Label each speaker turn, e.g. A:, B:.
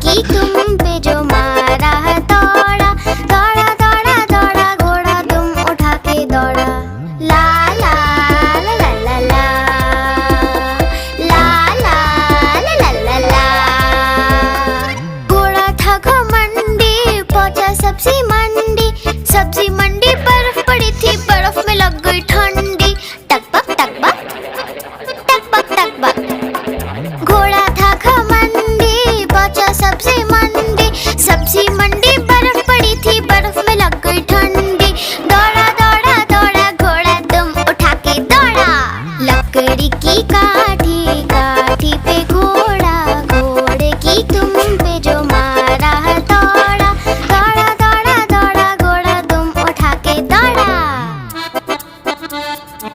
A: की तुम पे जो मारा है दौड़ा दौड़ा दौड़ा दौड़ा घोड़ा तुम उठा के दौड़ा। ला ला ला ला ला ला ला ला ला ला ला। घोड़ा था घमंडी पहुंचा सब्जी मंडी, सब्जी मंडी बर्फ पड़ी थी बर्फ में लग गई ठंडी। टकबक टकबक टकबक टकबक। घोड़ा था घमंडी पहुंचा सब्जी मंडी, सब्जी मंडी बर्फ पड़ी थी बर्फ में लग गई ठंडी। दौड़ा दौड़ा दौड़ा घोड़ा तुम उठा के दौड़ा। लकड़ी की काठी